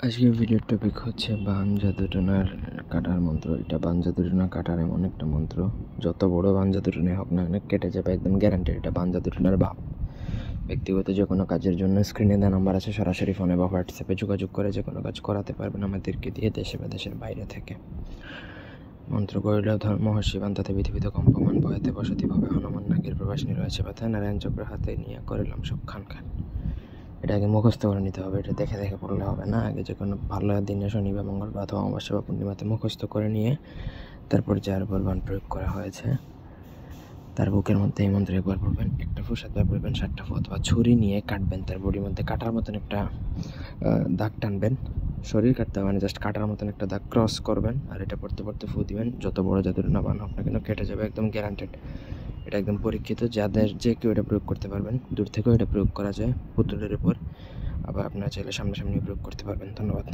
আজকের ভিডিওর টপিক হচ্ছে বান জাদুটনার কাটার মন্ত্র। এটা বান জাদুটনা কাটার এমন একটা মন্ত্র, যত বড় বান জাদুটনাই হোক না কেন কেটে যাবে, একদম গ্যারান্টেড। এটা বান জাদুটনার ভাব। ব্যক্তিগত যে কোনো কাজের জন্য স্ক্রিনে দেওয়া নাম্বার আছে, সরাসরি ফোনে বা হোয়াটসঅ্যাপে যোগাযোগ করে যে কোনো কাজ করাতে পারবেন আমাদেরকে দিয়ে, দেশে বা দেশের বাইরে থেকে। মন্ত্র করিল মহর্ষি বান, তাতে পৃথিবীত কম্পমান, ভয়েতে বসতিভাবে হনুমান, নাগের প্রবাসনী রয়েছে ব্যথা, নারায়ণ চক্র হাতে নিয়ে করিলাম সব খান খান। এটা আগে মুখস্থ করে নিতে হবে, এটা দেখে দেখে পড়লে হবে না। আগে যে কোনো ভালো দিনে, শনিবার, মঙ্গলবার অথবা অমাবস্যা বা পূর্ণিমাতে মুখস্থ করে নিয়ে তারপর যার উপর বান প্রয়োগ করা হয়েছে তার বুকের মধ্যে এই মন্ত্র একবার পড়বেন, একটা ফু 7 বার পড়বেন, 7টা ফু, অথবা ছুরি নিয়ে কাটবেন। তার বডির মধ্যে কাটার মতন একটা দাগ টানবেন। শরীর কাটতে হবে, মানে জাস্ট কাটার মতন একটা দাগ ক্রস করবেন, আর এটা পড়তে পড়তে ফু দিবেন। যত বড় জাদুটনা বান হোক না কেন কেটে যাবে, একদম গ্যারান্টেড। এটা একদম পরীক্ষিত, যাদের যে কেউ এটা প্রয়োগ করতে পারবেন। দূর থেকেও এটা প্রয়োগ করা যায় পুতুলের উপর, আবার আপনারা চাইলে সামনাসামনি প্রয়োগ করতে পারবেন। ধন্যবাদ।